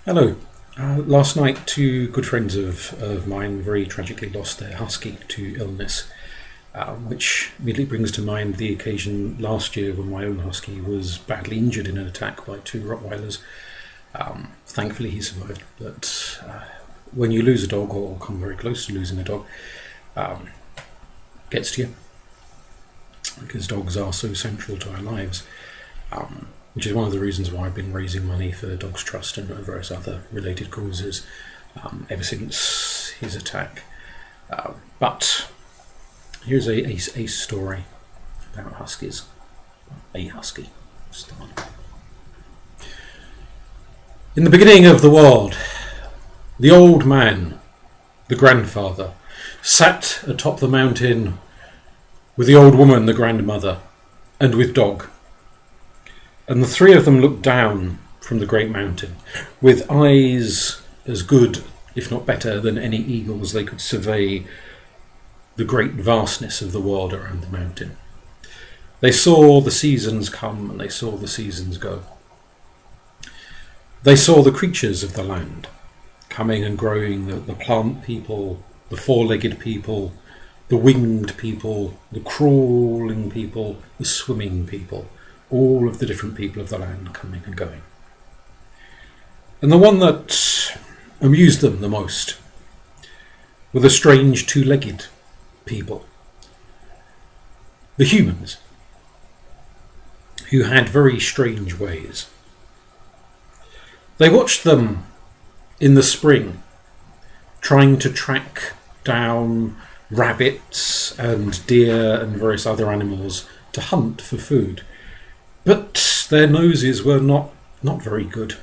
Hello. Last night, two good friends of mine very tragically lost their husky to illness, which immediately brings to mind the occasion last year when my own husky was badly injured in an attack by two Rottweilers. Thankfully, he survived, but when you lose a dog or come very close to losing a dog, gets to you because dogs are so central to our lives. Which is one of the reasons why I've been raising money for Dogs Trust and various other related causes ever since his attack. But here's a story about huskies. A husky, just the one. In the beginning of the world, the old man, the grandfather, sat atop the mountain with the old woman, the grandmother, and with dog. And the three of them looked down from the great mountain, with eyes as good, if not better, than any eagles. They could survey the great vastness of the world around the mountain. They saw the seasons come and they saw the seasons go. They saw the creatures of the land coming and growing, the plant people, the four-legged people, the winged people, the crawling people, the swimming people. All of the different people of the land coming and going. And the one that amused them the most were the strange two-legged people, the humans, who had very strange ways. They watched them in the spring trying to track down rabbits and deer and various other animals to hunt for food. But their noses were not very good.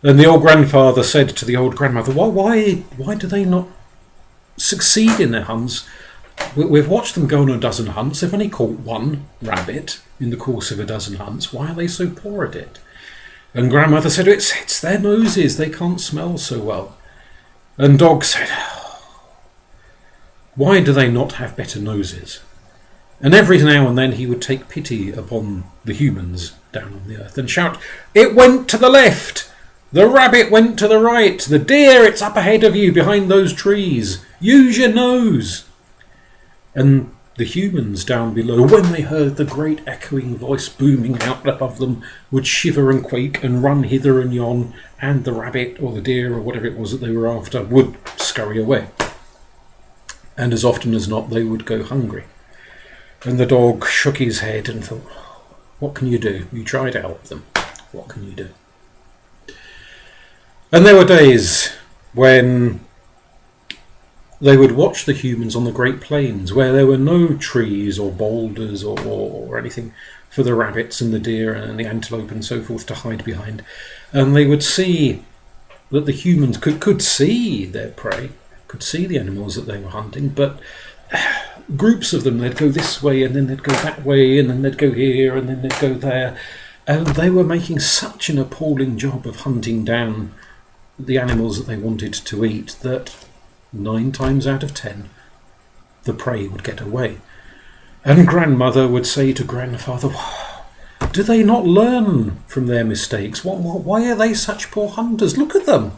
And the old grandfather said to the old grandmother, why do they not succeed in their hunts? We've watched them go on a dozen hunts. They've only caught one rabbit in the course of a dozen hunts. Why are they so poor at it? And grandmother said, it's their noses. They can't smell so well. And dog said, why do they not have better noses? And every now and then he would take pity upon the humans down on the earth and shout, it went to the left! The rabbit went to the right! The deer, it's up ahead of you behind those trees! Use your nose! And the humans down below, when they heard the great echoing voice booming out above them, would shiver and quake and run hither and yon, and the rabbit or the deer or whatever it was that they were after would scurry away. And as often as not, they would go hungry. And the dog shook his head and thought, what can you do? You try to help them. What can you do? And there were days when they would watch the humans on the Great Plains where there were no trees or boulders or anything for the rabbits and the deer and the antelope and so forth to hide behind. And they would see that the humans could see their prey, could see the animals that they were hunting, but groups of them, they'd go this way and then they'd go that way and then they'd go here and then they'd go there, and they were making such an appalling job of hunting down the animals that they wanted to eat that 9 times out of 10 the prey would get away. And grandmother would say to grandfather, do they not learn from their mistakes? Why are they such poor hunters? Look at them.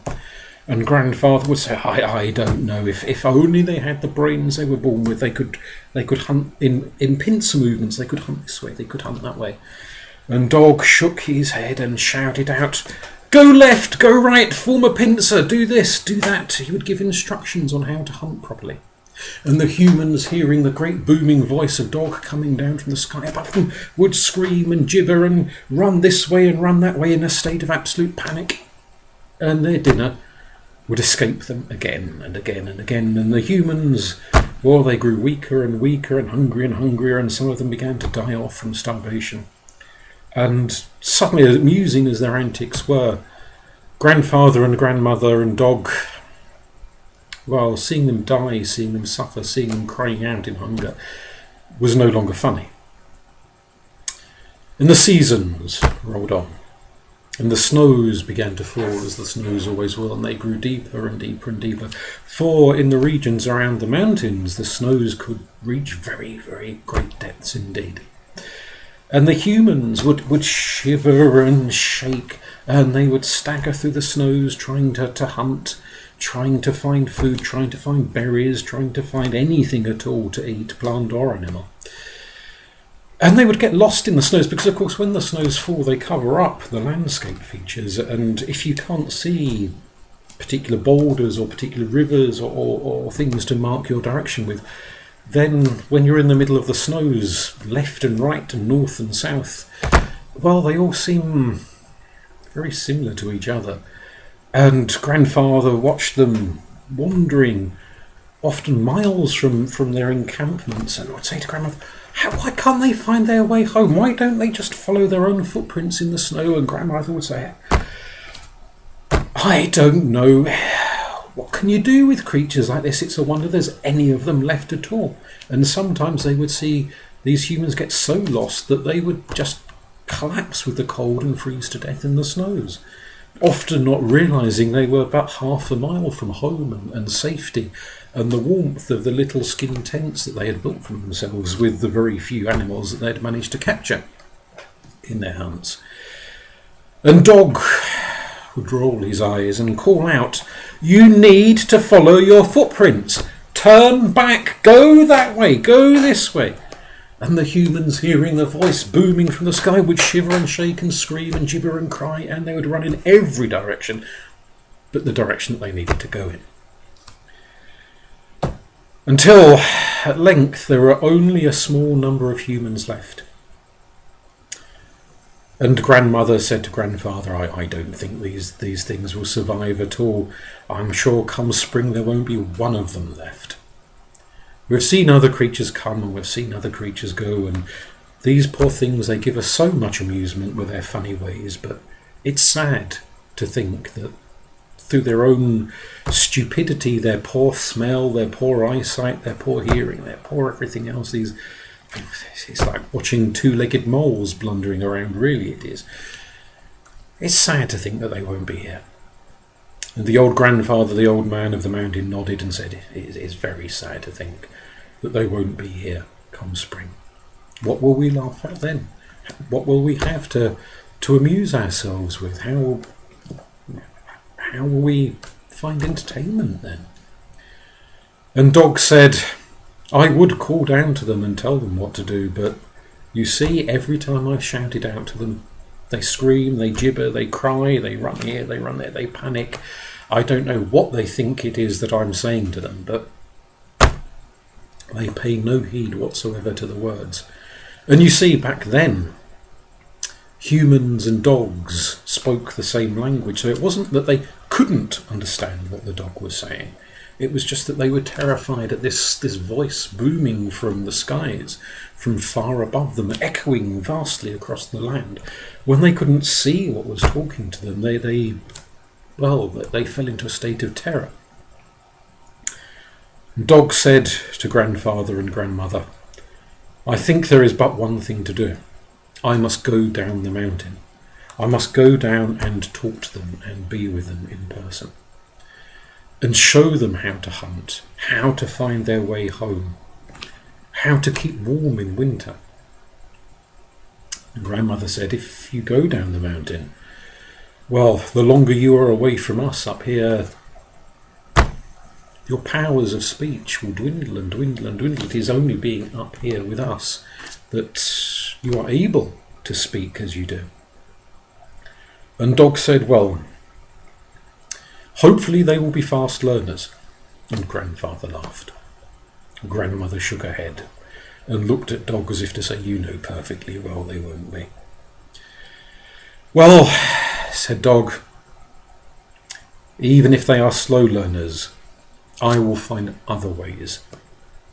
And grandfather would say, I don't know. If only they had the brains they were born with, they could hunt in pincer movements. They could hunt this way, they could hunt that way. And dog shook his head and shouted out, go left, go right, form a pincer, do this, do that. He would give instructions on how to hunt properly. And the humans, hearing the great booming voice of dog coming down from the sky above them, would scream and gibber and run this way and run that way in a state of absolute panic. And their dinner would escape them again and again and again, and the humans, well, they grew weaker and weaker and hungrier, and some of them began to die off from starvation. And suddenly, as amusing as their antics were, grandfather and grandmother and dog, well, seeing them die, seeing them suffer, seeing them crying out in hunger was no longer funny. And the seasons rolled on. And the snows began to fall, as the snows always will, and they grew deeper and deeper and deeper. For in the regions around the mountains, the snows could reach very, very great depths indeed. And the humans would shiver and shake and they would stagger through the snows trying to hunt, trying to find food, trying to find berries, trying to find anything at all to eat, plant or animal. And they would get lost in the snows because, of course, when the snows fall, they cover up the landscape features. And if you can't see particular boulders or particular rivers or things to mark your direction with, then when you're in the middle of the snows, left and right and north and south, well, they all seem very similar to each other. And grandfather watched them wandering often miles from their encampments, and would say to grandmother, why can't they find their way home? Why don't they just follow their own footprints in the snow? And grandmother would say, I don't know. What can you do with creatures like this? It's a wonder there's any of them left at all. And sometimes they would see these humans get so lost that they would just collapse with the cold and freeze to death in the snows, often not realising they were about half a mile from home and safety and the warmth of the little skin tents that they had built for themselves with the very few animals that they'd managed to capture in their hunts. And Dog would roll his eyes and call out, "You need to follow your footprints. Turn back, go that way, go this way." And the humans, hearing the voice booming from the sky, would shiver and shake and scream and gibber and cry, and they would run in every direction but the direction that they needed to go in. Until, at length, there were only a small number of humans left. And grandmother said to grandfather, I don't think these things will survive at all. I'm sure come spring there won't be one of them left. We've seen other creatures come and we've seen other creatures go, and these poor things, they give us so much amusement with their funny ways, but it's sad to think that through their own stupidity, their poor smell, their poor eyesight, their poor hearing, their poor everything else, it's like watching two-legged moles blundering around, really it is. It's sad to think that they won't be here. And the old grandfather, the old man of the mountain, nodded and said, it is very sad to think that they won't be here come spring. What will we laugh at then? What will we have to amuse ourselves with? How will we find entertainment then? And Dog said, I would call down to them and tell them what to do, but you see, every time I've shouted out to them, they scream, they gibber, they cry, they run here, they run there, they panic. I don't know what they think it is that I'm saying to them, but they pay no heed whatsoever to the words. And you see, back then, humans and dogs spoke the same language, so it wasn't that they couldn't understand what the dog was saying. It was just that they were terrified at this voice booming from the skies, from far above them, echoing vastly across the land. When they couldn't see what was talking to them, they fell into a state of terror. Dog said to grandfather and grandmother, I think there is but one thing to do. I must go down the mountain. I must go down and talk to them and be with them in person. And show them how to hunt, how to find their way home, how to keep warm in winter. And grandmother said, if you go down the mountain, well, the longer you are away from us up here, your powers of speech will dwindle and dwindle and dwindle. It is only being up here with us that you are able to speak as you do. And Dog said, well, hopefully they will be fast learners. And grandfather laughed. Grandmother shook her head and looked at Dog as if to say, you know perfectly well they won't be. Well, said Dog, even if they are slow learners, I will find other ways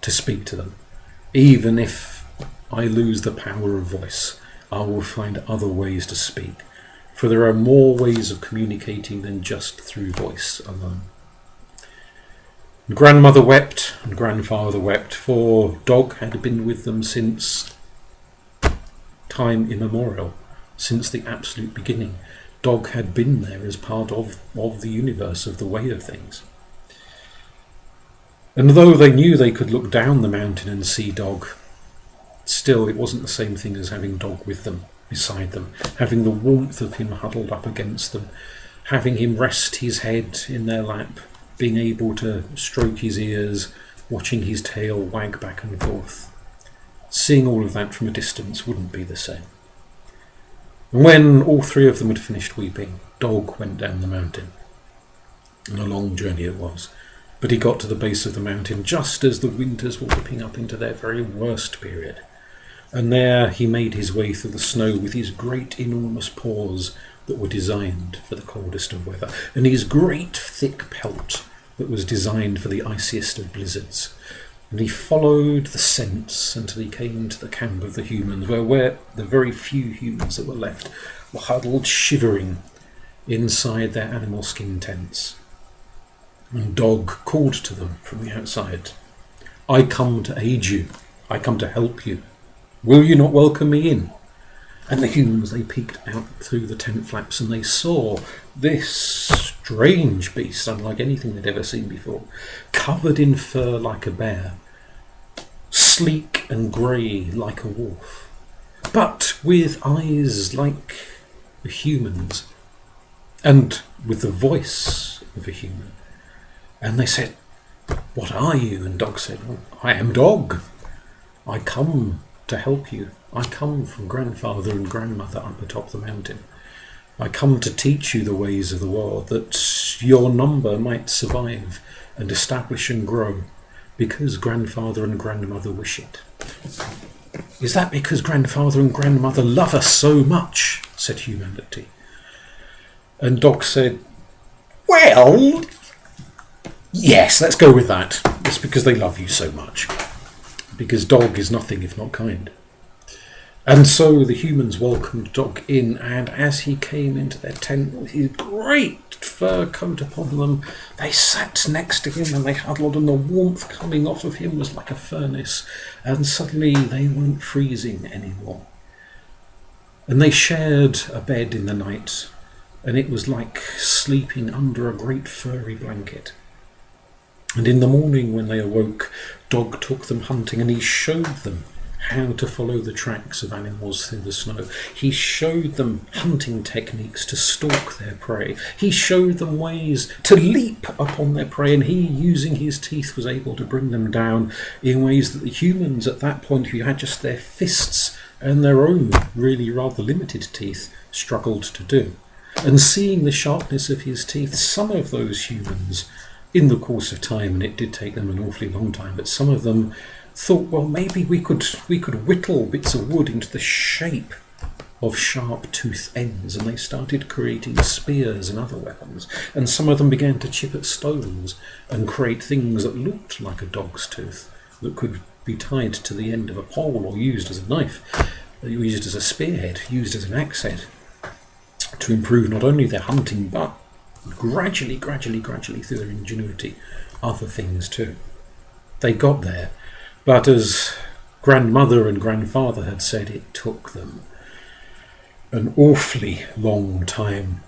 to speak to them. Even if I lose the power of voice, I will find other ways to speak. For there are more ways of communicating than just through voice alone. And grandmother wept and grandfather wept, for Dog had been with them since time immemorial, since the absolute beginning. Dog had been there as part of the universe, of the way of things. And though they knew they could look down the mountain and see Dog, still it wasn't the same thing as having Dog with them beside them, having the warmth of him huddled up against them, having him rest his head in their lap, being able to stroke his ears, watching his tail wag back and forth. Seeing all of that from a distance wouldn't be the same. And when all three of them had finished weeping, Dog went down the mountain. And a long journey it was, but he got to the base of the mountain just as the winters were whipping up into their very worst period. And there he made his way through the snow with his great enormous paws that were designed for the coldest of weather, and his great thick pelt that was designed for the iciest of blizzards. And he followed the scents until he came to the camp of the humans, where the very few humans that were left were huddled shivering inside their animal skin tents. And Dog called to them from the outside, "I come to aid you. I come to help you. Will you not welcome me in?" And the humans, they peeked out through the tent flaps and they saw this strange beast, unlike anything they'd ever seen before, covered in fur like a bear, sleek and grey like a wolf, but with eyes like a human's, and with the voice of a human. And they said, "What are you?" And Dog said, "Well, I am Dog. I come to help you. I come from grandfather and grandmother up atop the mountain. I come to teach you the ways of the world, that your number might survive and establish and grow, because grandfather and grandmother wish it." "Is that because grandfather and grandmother love us so much?" said humanity. And Dog said, "Well, yes, let's go with that. It's because they love you so much. Because Dog is nothing if not kind." And so the humans welcomed Dog in, and as he came into their tent with his great fur coat upon them, they sat next to him and they huddled, and the warmth coming off of him was like a furnace, and suddenly they weren't freezing anymore. And they shared a bed in the night, and it was like sleeping under a great furry blanket. And in the morning when they awoke, Dog took them hunting, and he showed them how to follow the tracks of animals through the snow. He showed them hunting techniques to stalk their prey. He showed them ways to leap upon their prey, and he, using his teeth, was able to bring them down in ways that the humans at that point, who had just their fists and their own really rather limited teeth, struggled to do. And seeing the sharpness of his teeth, some of those humans, in the course of time, and it did take them an awfully long time, but some of them thought, well, maybe we could whittle bits of wood into the shape of sharp tooth ends, and they started creating spears and other weapons. And some of them began to chip at stones and create things that looked like a dog's tooth that could be tied to the end of a pole or used as a knife, used as a spearhead, used as an axe head, to improve not only their hunting but gradually through their ingenuity, other things too. They got there, but as grandmother and grandfather had said, it took them an awfully long time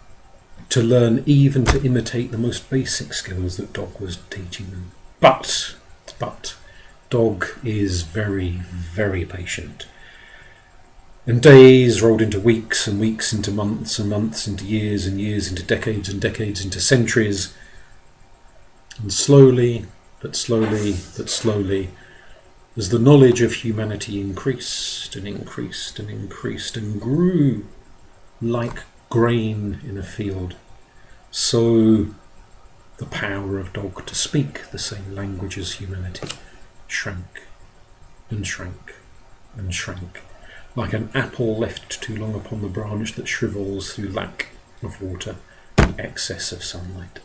to learn even to imitate the most basic skills that Dog was teaching them. But Dog is very, very patient. And days rolled into weeks, and weeks into months, and months into years, and years into decades, and decades into centuries. And slowly, as the knowledge of humanity increased and increased and increased and grew like grain in a field, so the power of Dog to speak the same language as humanity shrank and shrank and shrank, like an apple left too long upon the branch that shrivels through lack of water and excess of sunlight.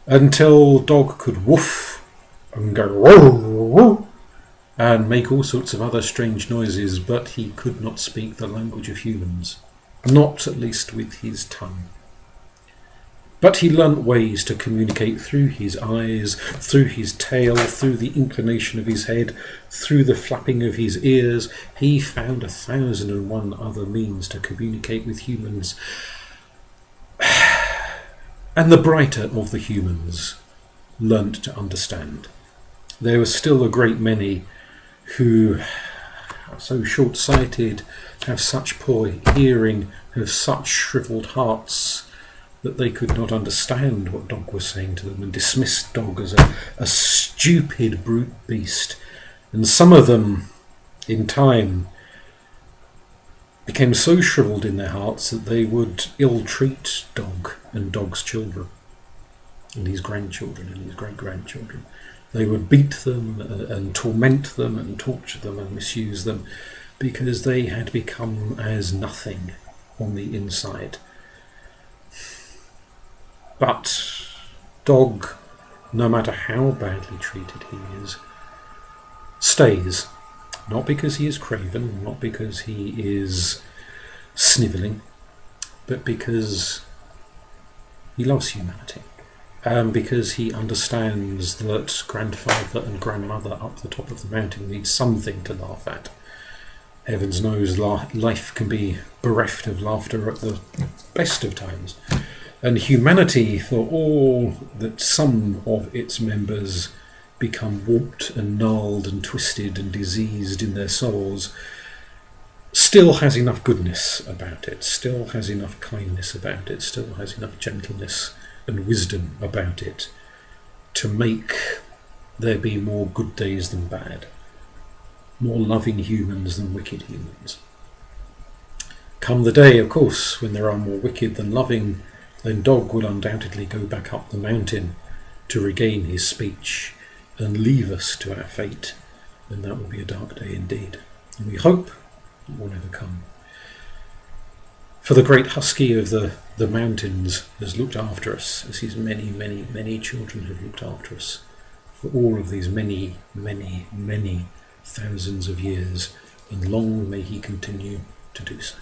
Until Dog could woof and go woo, woo, and make all sorts of other strange noises, but he could not speak the language of humans, not at least with his tongue. But he learnt ways to communicate through his eyes, through his tail, through the inclination of his head, through the flapping of his ears. He found 1,001 other means to communicate with humans. And the brighter of the humans learnt to understand. There were still a great many who so short-sighted, have such poor hearing, have such shriveled hearts that they could not understand what Dog was saying to them and dismissed Dog as a stupid brute beast. And some of them, in time, became so shriveled in their hearts that they would ill-treat Dog and Dog's children, and his grandchildren and his great-grandchildren. They would beat them and torment them and torture them and misuse them because they had become as nothing on the inside. But Dog, no matter how badly treated he is, stays. Not because he is craven, not because he is snivelling, but because he loves humanity. Because he understands that grandfather and grandmother up the top of the mountain need something to laugh at. Heavens knows life can be bereft of laughter at the best of times. And humanity, for all that some of its members become warped and gnarled and twisted and diseased in their souls, still has enough goodness about it, still has enough kindness about it, still has enough gentleness and wisdom about it to make there be more good days than bad, more loving humans than wicked humans. Come the day, of course, when there are more wicked than loving, then Dog will undoubtedly go back up the mountain to regain his speech and leave us to our fate, and that will be a dark day indeed. And we hope it will never come. For the great husky of the mountains has looked after us, as his many, many, many children have looked after us, for all of these many, many, many thousands of years, and long may he continue to do so.